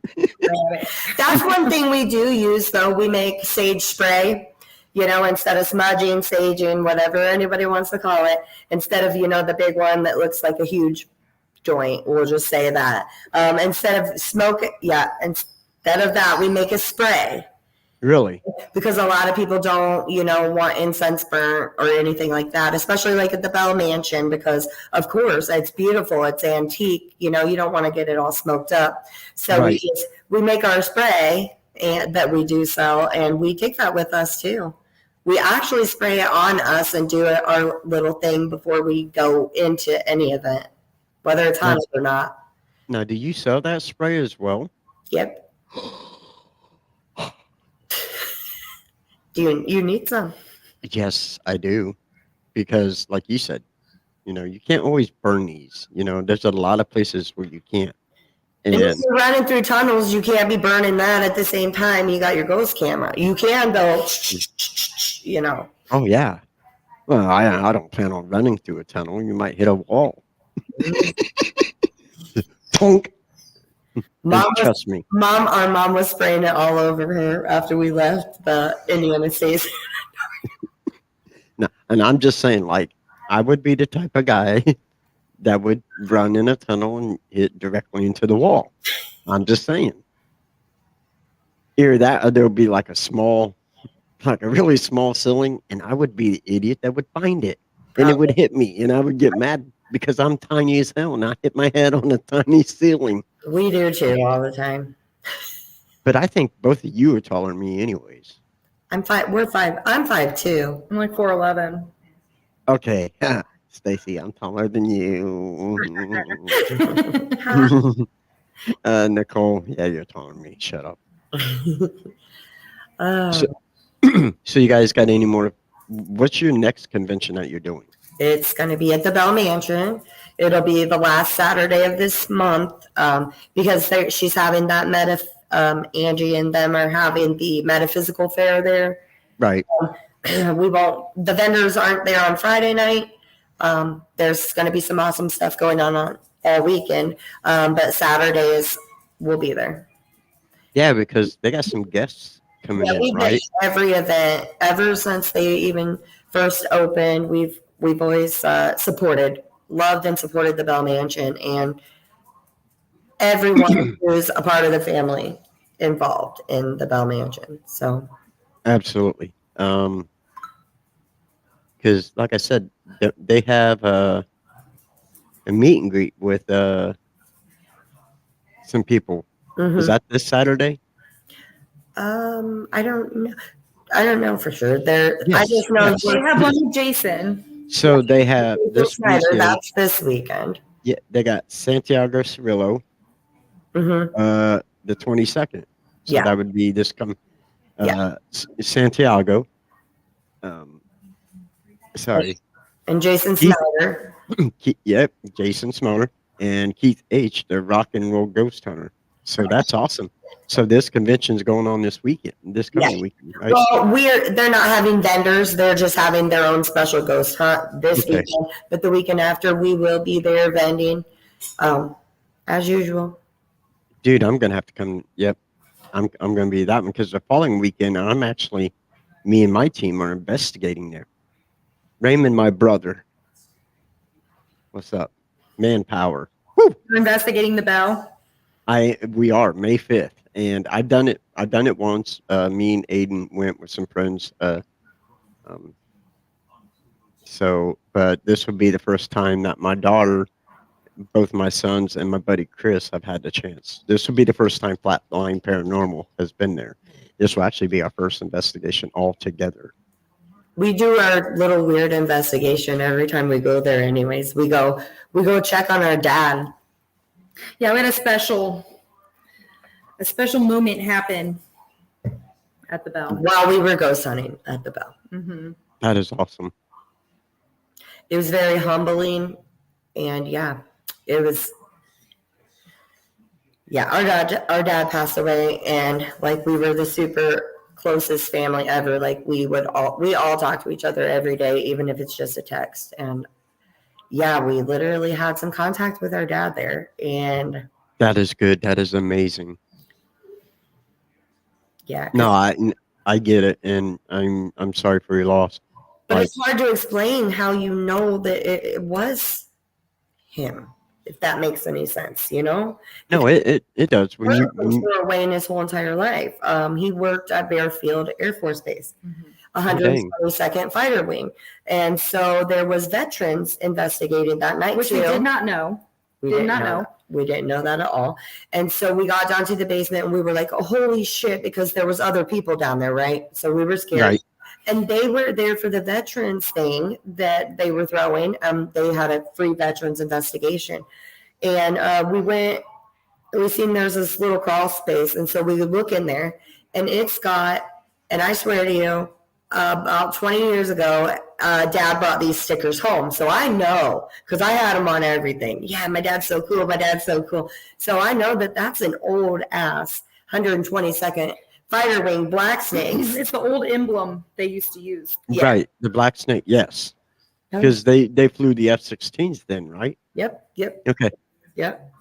That's one thing we do use, though. We make sage spray, instead of smudging, saging, whatever anybody wants to call it, instead of, the big one that looks like a huge joint. We'll just say that. Instead of instead of that, we make a spray. really? Because a lot of people don't, want incense burnt or anything like that, especially like at the Bell Mansion, because of course it's beautiful, it's antique, you don't want to get it all smoked up. So Right. we make our spray that we do sell, and we take that with us too. We actually spray it on us and do our little thing before we go into any event, whether it's haunted or not. Now, do you sell that spray as well? Yep. Do you need some? Yes, I do. Because like you said, you can't always burn these. There's a lot of places where you can't. And if And you're running through tunnels, you can't be burning that at the same time you got your ghost camera. You can, though, oh yeah. Well, I don't plan on running through a tunnel. You might hit a wall. Tonk. Mom, Trust me. our mom was spraying it all over her after we left the Indiana States. No, and I'm just saying, like, I would be the type of guy that would run in a tunnel and hit directly into the wall. I'm just saying. Either that or there'll be like a really small ceiling, and I would be the idiot that would find it. And it would hit me, and I would get mad because I'm tiny as hell, and I hit my head on a tiny ceiling. We do too, all the time. But I think both of you are taller than me anyways. I'm 5. We're 5. I'm 5'2". I'm like 4'11". Okay. Stacy, I'm taller than you. Nicole, yeah, you're taller than me. Shut up. So, Um, so you guys got any more? What's your next convention that you're doing? it's going to be at the Bell Mansion. It'll be the last Saturday of this month because she's having that Angie and them are having the metaphysical fair there. Right. We won't, the vendors aren't there on Friday night. There's going to be some awesome stuff going on all weekend. But Saturdays we'll be there. Yeah, because they got some guests coming in, We've been right? every event ever since they even first opened. We've always loved and supported the Bell Mansion and everyone who's a part of the family involved in the Bell Mansion. So Absolutely. Because like I said, they have a meet and greet with some people. Is that this Saturday? I don't know. I don't know for sure. I Yes, just know yes. They have one with Jason. So they have this Snyder, weekend. that's this weekend. Yeah, they got Santiago Cirillo, the 22nd. So Yeah. that would be this Santiago. Sorry. And Jason Keith- Snyder. Yep, Jason Smoller and Keith H, the rock and roll ghost hunter. So that's awesome. So this convention's going on this coming weekend, right? Well, they're not having vendors. They're just having their own special ghost hunt this weekend. But the weekend after, we will be there vending, as usual. Dude, I'm gonna have to come. Yep, I'm gonna be that one because the following weekend, me and my team are investigating there. Raymond, my brother. What's up? Manpower. Woo! You're investigating the Bell. We are May 5th, and I've done it once. Me and Aiden went with some friends. But this would be the first time that my daughter, both my sons, and my buddy Chris have had the chance. This will be the first time Flatline Paranormal has been there. This will actually be our first investigation all together. We do our little weird investigation every time we go there. Anyways, we go check on our dad. Yeah, we had a special moment happen at the Bell while we were ghost hunting at the Bell. Mm-hmm. That is awesome. It was very humbling, and it was. Yeah, our dad passed away, and like we were the super closest family ever. Like we all talk to each other every day, even if it's just a text. And we literally had some contact with our dad there, and that is good. That is amazing. Yeah. No, I get it, and I'm sorry for your loss. But it's hard to explain how you know that it was him, if that makes any sense, you know? No, it does. When you were away in his whole entire life. He worked at Bearfield Air Force Base, 122nd Fighter Wing. And so there was veterans investigated that night. Which we did not know. We didn't know. We didn't know that at all. And so we got down to the basement and we were like, oh, holy shit, because there was other people down there, right? So we were scared. Right. And they were there for the veterans thing that they were throwing. They had a free veterans investigation. And we seen there's this little crawl space. And so we look in there and it's got, and I swear to you, about 20 years ago, Dad brought these stickers home. So I know, because I had them on everything. Yeah, my dad's so cool. My dad's so cool. So I know that that's an old ass 122nd Fighter Wing Black Snakes. It's the old emblem they used to use. Yeah. Right, the Black Snake, yes. Because they flew the F-16s then, right? Yep. Okay. Yep.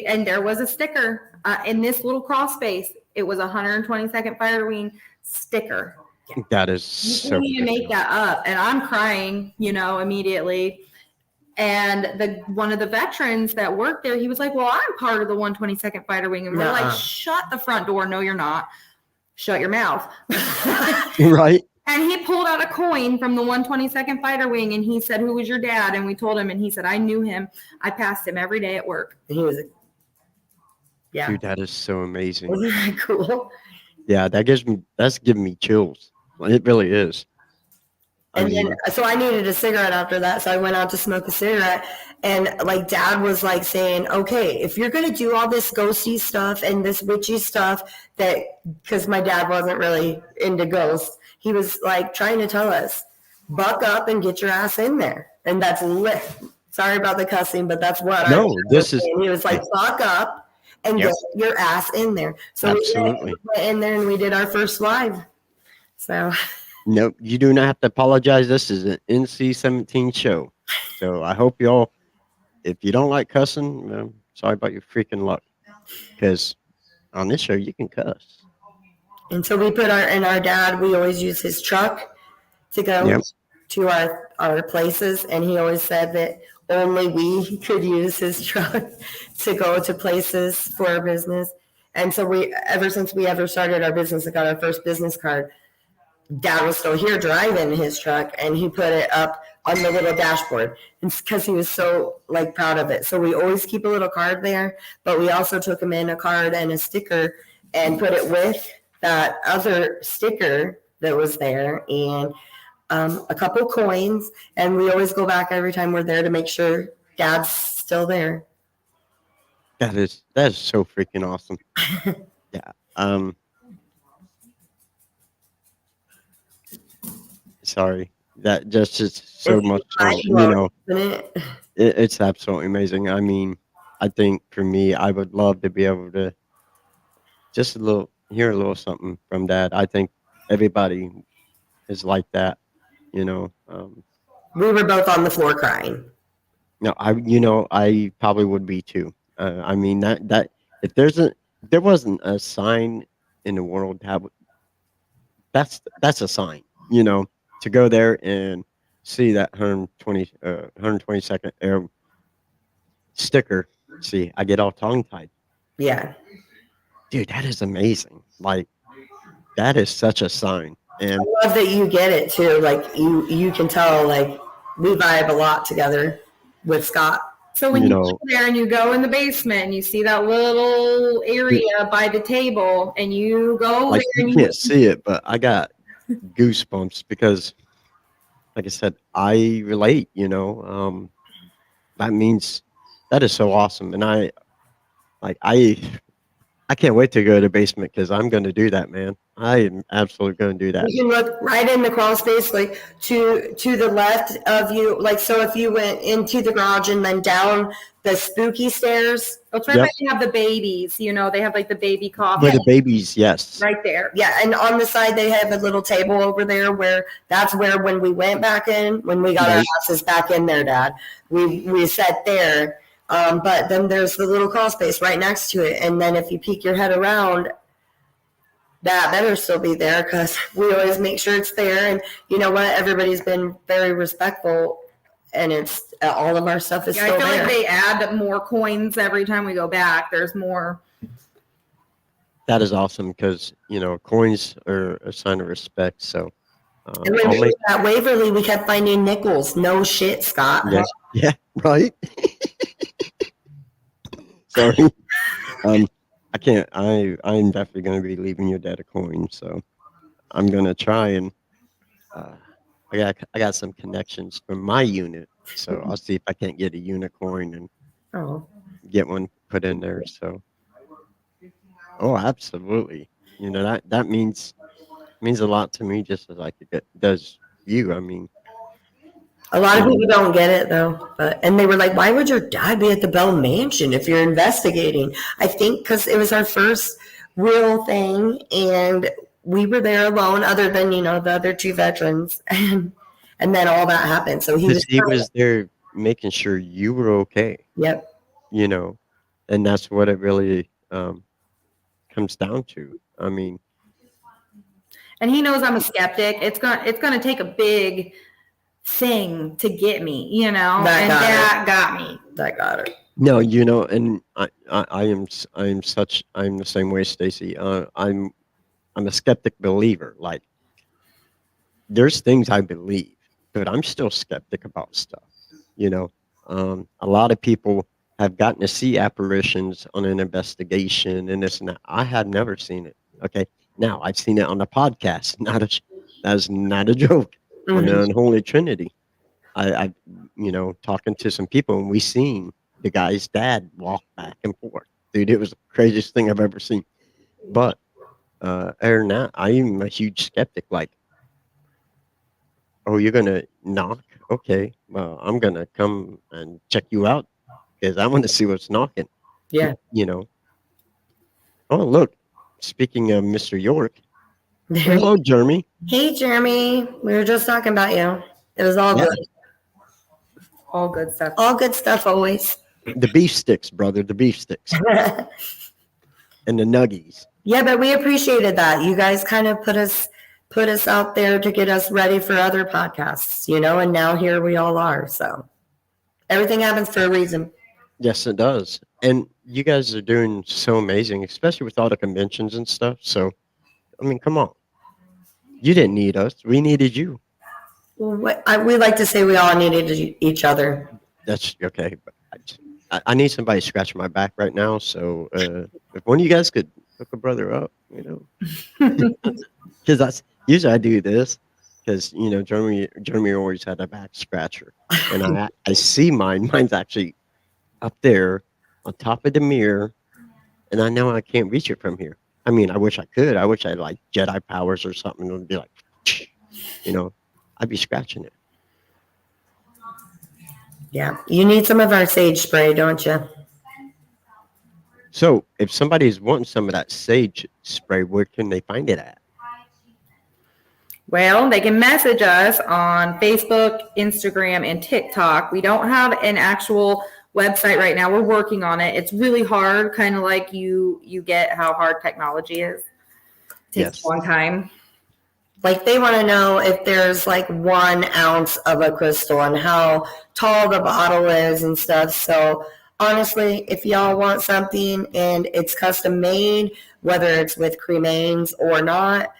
And there was a sticker in this little crawl space. It was a 122nd Fighter Wing sticker. That is so. You can't even make that up, and I'm crying, immediately. And one of the veterans that worked there, he was like, "Well, I'm part of the 122nd Fighter Wing," and we're like, "Shut the front door! No, you're not. Shut your mouth." Right. And he pulled out a coin from the 122nd Fighter Wing, and he said, "Who was your dad?" And we told him, and he said, "I knew him. I passed him every day at work." And he was, yeah. Dude, that is so amazing. Wasn't that cool? Yeah, that's giving me chills. It really is. So I needed a cigarette after that. So I went out to smoke a cigarette And like dad was like saying, okay, if you're going to do all this ghosty stuff and this witchy stuff that, because my dad wasn't really into ghosts, he was like trying to tell us, buck up and get your ass in there. And that's lit. Sorry about the cussing, but that's what I No, was this is saying. He was like, buck up and Yep. get your ass in there. So Absolutely. we went in there and we did our first live. So Nope, you do not have to apologize. This is an NC-17 show. So I hope y'all, if you don't like cussing, sorry about your freaking luck. Because on this show, you can cuss. and so we put our dad, we always use his truck to go Yep. to our places. And he always said that only we could use his truck to go to places for our business. And so ever since we ever started our business and got our first business card, dad was still here driving his truck and he put it up on the little dashboard because he was so like proud of it. So we always keep a little card there, but we also took him in a card and a sticker and put it with that other sticker that was there and a couple coins. And we always go back every time we're there to make sure dad's still there. That is so freaking awesome. Yeah. Sorry. That just is so much fun. You know, it's absolutely amazing. I mean, I think for me, I would love to be able to just hear a little something from dad. I think everybody is like that, you know. We were both on the floor crying. No, I probably would be too. I mean that if there wasn't a sign in the world that's a sign, to go there and see that 122nd air sticker. See, I get all tongue tied. Yeah. Dude, that is amazing. Like, that is such a sign. And I love that you get it too. Like you can tell like we vibe a lot together with Scott. So when you go there and you go in the basement and you see that little area by the table and you go like there you and can't see it, but I got goosebumps because, like I said, I relate. That means that is so awesome, and I can't wait to go to the basement because I'm going to do that, man. I am absolutely going to do that. You can look right in the crawl space, like to the left of you. Like, so if you went into the garage and then down the spooky stairs. That's right. Yep. They have the babies, they have like the baby coffee. Where the babies, yes. Right there. Yeah. And on the side, they have a little table over there that's where when we went back in, when we got our asses back in there, Dad, we sat there. But then there's the little crawl space right next to it. And then if you peek your head around, that better still be there because we always make sure it's there. And you know what? Everybody's been very respectful and it's all of our stuff is still there. I feel like they add more coins every time we go back. There's more. That is awesome because, coins are a sign of respect. So, and when we were at Waverly, we kept finding nickels. No shit, Scott. Yes. Yeah, right. Sorry. I can't. I'm definitely going to be leaving your dad a coin, so I'm going to try and I got some connections from my unit, so I'll see if I can't get a unicorn and get one put in there. So, absolutely. That means a lot to me, just as like it does you. I mean, a lot of people don't get it though, and they were like, "Why would your dad be at the Bell Mansion if you're investigating?" I think because it was our first real thing, and we were there alone, other than the other two veterans, and then all that happened. So he was there making sure you were okay. Yep. And that's what it really comes down to. I mean, and he knows I'm a skeptic. It's gonna take a big thing to get me, that got me. That got her. No, and I'm the same way, Stacy. I'm a skeptic believer. Like, there's things I believe, but I'm still skeptic about stuff. A lot of people have gotten to see apparitions on an investigation and this and that. I had never seen it. Okay, now I've seen it on the podcast. That's not a joke. On the Unholy Trinity, I talking to some people, and we seen the guy's dad walk back and forth. Dude, it was the craziest thing I've ever seen. But other than that, I'm a huge skeptic. Like, oh, you're gonna knock? Okay, well, I'm gonna come and check you out because I want to see what's knocking. Yeah. You know. Oh, look. Speaking of Mr. York, There hello, Jeremy. Hey, Jeremy. We were just talking about you. It was all Yeah. good. All good stuff. All good stuff always. The beef sticks, brother. The beef sticks and the nuggies. Yeah, but we appreciated that. You guys kind of put us out there to get us ready for other podcasts, and now here we all are. So everything happens for a reason. Yes, it does. And you guys are doing so amazing, especially with all the conventions and stuff. So, I mean, come on. You didn't need us. We needed you. We like to say we all needed each other. That's okay. But I need somebody to scratch my back right now. So, if one of you guys could hook a brother up, because that's usually I do this because, Jeremy always had a back scratcher. And I see mine. Mine's actually up there on top of the mirror, and I know I can't reach it from here. I mean, I wish I could. I wish I had like Jedi powers or something. It would be like, I'd be scratching it. Yeah, you need some of our sage spray, don't you? So, if somebody's wanting some of that sage spray, where can they find it at? Well, they can message us on Facebook, Instagram, and TikTok. We don't have an actual website right now. We're working on it. It's really hard, kind of like you get how hard technology is. It takes a long time. Like they want to know if there's like 1 ounce of a crystal and how tall the bottle is and stuff. So honestly, if y'all want something and it's custom made, whether it's with cremains or not,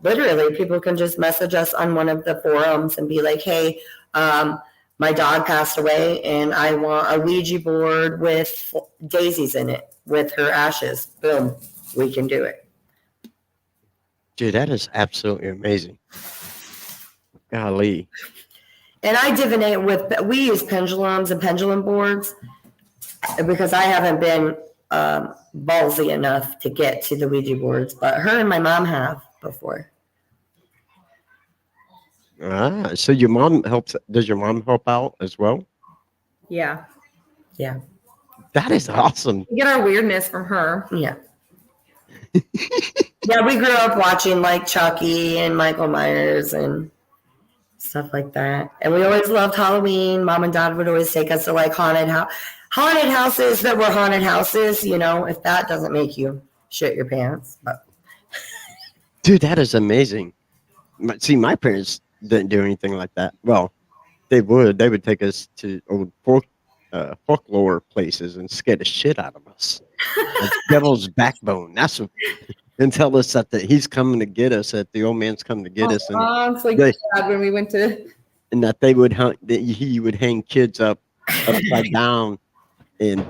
literally people can just message us on one of the forums and be like, hey, my dog passed away and I want a Ouija board with daisies in it with her ashes. Boom, we can do it. Dude, that is absolutely amazing. Golly. And I divinate we use pendulums and pendulum boards because I haven't been ballsy enough to get to the Ouija boards, but her and my mom have before. So your mom helps. Does your mom help out as well? Yeah. Yeah. That is awesome. We get our weirdness from her. Yeah. Yeah, we grew up watching like Chucky and Michael Myers and stuff like that. And we always loved Halloween. Mom and Dad would always take us to like haunted houses that were haunted houses, if that doesn't make you shit your pants. But dude, that is amazing. See, my parents didn't do anything like that. Well, they would take us to old folklore places and scare the shit out of us. Like Devil's Backbone. That's what, and tell us that he's coming to get us, that the old man's coming to get us, and It's like sad when we went to, and that they would he would hang kids upside down and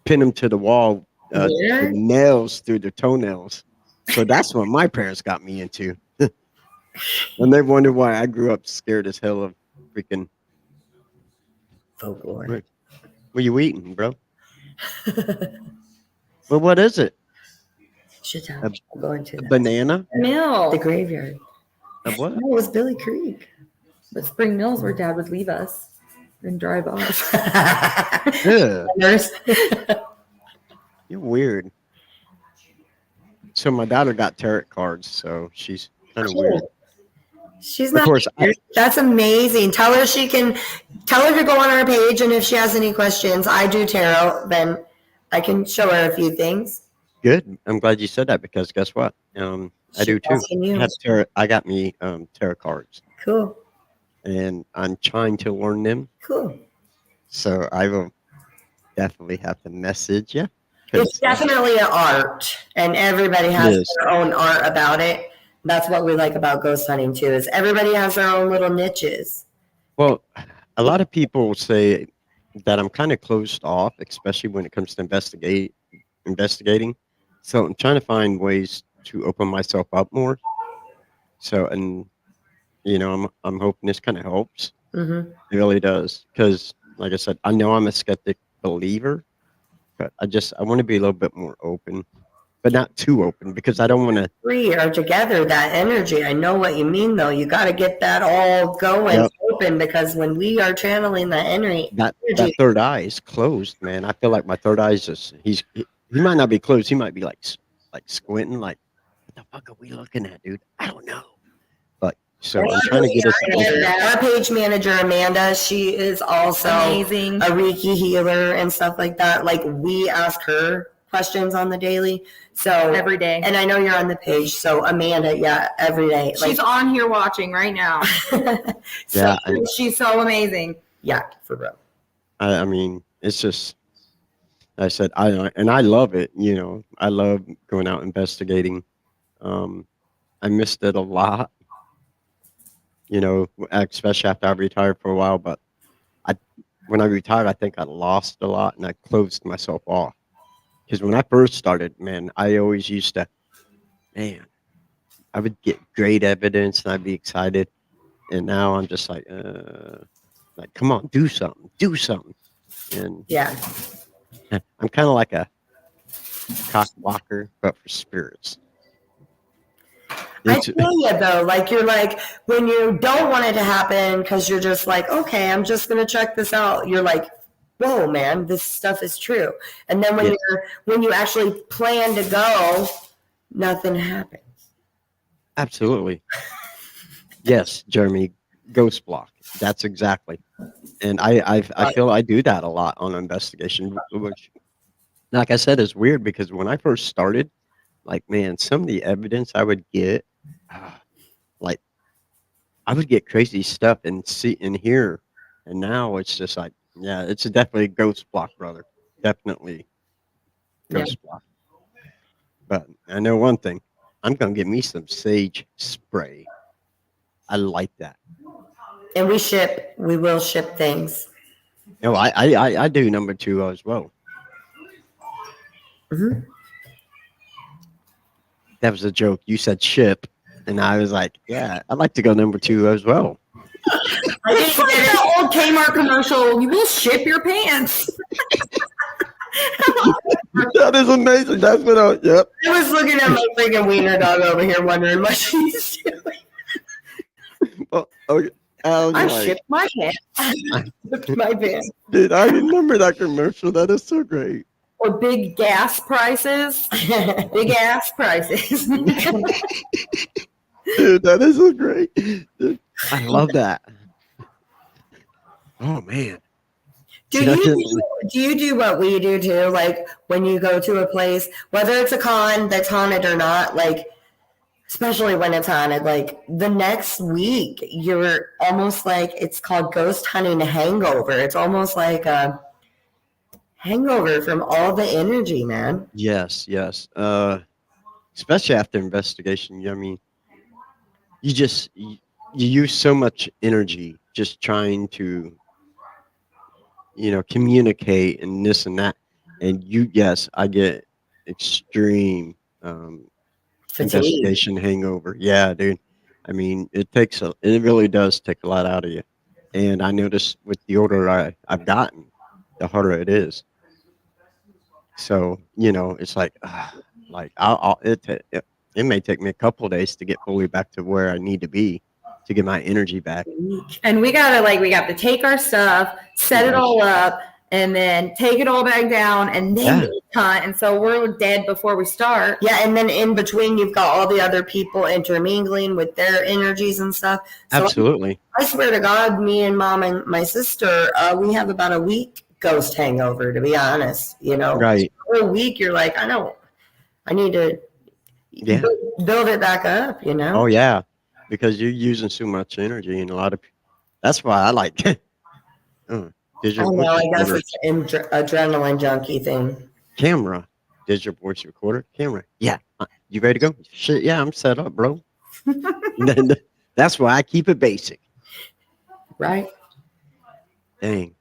pin them to the wall with nails through their toenails. So that's what my parents got me into. And they wondered why I grew up scared as hell of freaking folklore. What are you eating, bro? Well, what is it? I'm going to banana? Mill. The graveyard. A what? No, it was Billy Creek. But Spring Mills, where Dad would leave us and drive off. Yeah. You're weird. So my daughter got tarot cards, so she's kind of weird. She's not. Of course, that's amazing. Tell her to go on our page, and if she has any questions, I do tarot. Then I can show her a few things. Good. I'm glad you said that because guess what? I do too. I got me tarot cards. Cool. And I'm trying to learn them. Cool. So I will definitely have to message you. It's definitely an art, and everybody has their own art about it. That's what we like about ghost hunting too, is everybody has their own little niches. Well, a lot of people say that I'm kind of closed off, especially when it comes to investigating. So I'm trying to find ways to open myself up more. So, and I'm hoping this kind of helps. Mm-hmm. It really does. Because, like I said, I know I'm a skeptic believer, but I want to be a little bit more open, but not too open because I don't want to. Three are together, that energy. I know what you mean, though. You got to get that all going Yep. open because when we are channeling that energy, That third eye is closed, man. I feel like my third eye is just he might not be closed. He might be like squinting, like what the fuck are we looking at, dude? I don't know. But so I'm trying to get it to open up. our page manager, Amanda, she is also Amazing. a Reiki healer and stuff like that. Like we ask her questions on the daily. So Every day. And I know you're on the page. So Amanda, yeah, every day. She's on here watching right now. Yeah, She's so amazing. Yeah, for real. I mean, it's just I said I love it. You know, I love going out investigating. I missed it a lot. You know, especially after I retired for a while. But I when I retired, I think I lost a lot and I closed myself off. Because when I first started, man, I always used to, man, I would get great evidence and I'd be excited. And now I'm just like, come on, do something. And Yeah. I'm kind of like a cock blocker, but for spirits. I feel you though. Like you're like when you don't want it to happen because you're just like, okay, I'm just gonna check this out. You're like, whoa, man, this stuff is true. And then when you actually plan to go, nothing happens. Absolutely. Yes, Jeremy, ghost block. That's exactly. And I feel I do that a lot on investigation, which, like I said, is weird because when I first started, like, man, some of the evidence I would get, like, I would get crazy stuff and see and hear, and now it's just like, yeah, it's definitely a ghost block, brother. Definitely ghost block. But I know one thing, I'm gonna get me some sage spray. I like that. And we will ship things. No, I do number 2 as well. Mm-hmm. That was a joke. You said ship, and I was like, yeah, I'd like to go number 2 as well. It's like the old Kmart commercial. You will ship your pants. That is amazing. That's what yep. I was looking at my freaking wiener dog over here wondering what she's doing. Well, okay. I shipped my pants. My pants. Dude, I remember that commercial. That is so great. Or big gas prices. Big ass prices. Dude, that is so great. Dude, I love that. Oh man. Do you do what we do too? Like when you go to a place, whether it's a con that's haunted or not, like especially when it's haunted, like the next week you're almost like it's called ghost hunting hangover. It's almost like a hangover from all the energy, man. Yes. Especially after investigation. I mean, you use so much energy just trying to, communicate and this and that. And yes, I get extreme investigation hangover. Yeah, dude. I mean, it really does take a lot out of you. And I noticed with the older I've gotten, the harder it is. So, it's like it may take me a couple of days to get fully back to where I need to be to get my energy back. And we got to take our stuff, set it all up, and then take it all back down, and then hunt. And so we're dead before we start. Yeah, and then in between, you've got all the other people intermingling with their energies and stuff. So Absolutely. I swear to God, me and Mom and my sister, we have about a week ghost hangover, to be honest. Right. For a week, you're like, I need to build it back up, Oh, yeah, because you're using so much energy, and that's why I like digital voice I guess recorder. it's an adrenaline junkie thing. Camera, digital voice recorder, camera. Yeah, you ready to go? Shit, yeah, I'm set up, bro. That's why I keep it basic. Right. Dang.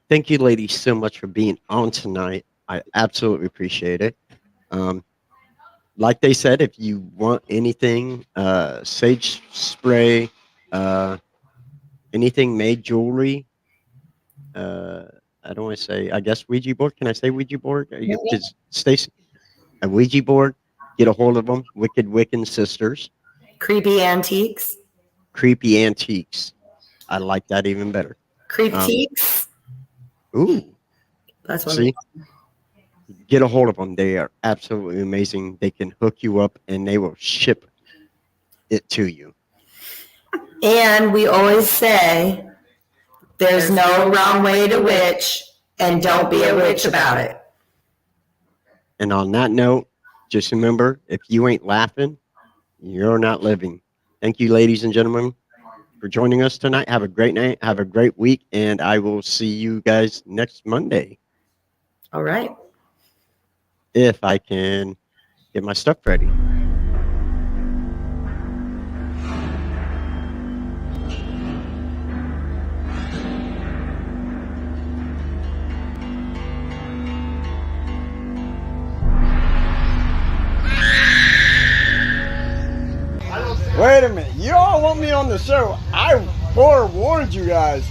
Thank you, ladies, so much for being on tonight. I absolutely appreciate it. Like they said, if you want anything, sage spray, anything made jewelry. I don't want to say, I guess Ouija board. Can I say Ouija board? Is Stacy a Ouija board? Get a hold of them. Wicked Wiccan Sisters. Creepy antiques. Creepy Antiques. I like that even better. Creeptiques. Ooh. That's what See? Get a hold of them. They are absolutely amazing. They can hook you up and they will ship it to you. And we always say, there's no wrong way to witch, and don't be a witch about it. And on that note, just remember, if you ain't laughing, you're not living. Thank you, ladies and gentlemen, for joining us tonight. Have a great night. Have a great week. And I will see you guys next Monday. All right. If I can get my stuff ready. Wait a minute, you all want me on the show? I forewarned you guys.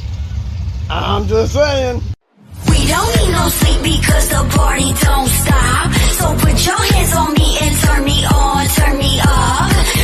I'm just saying. We don't need no sleep because the party don't stop. So put your hands on me and turn me on, turn me up.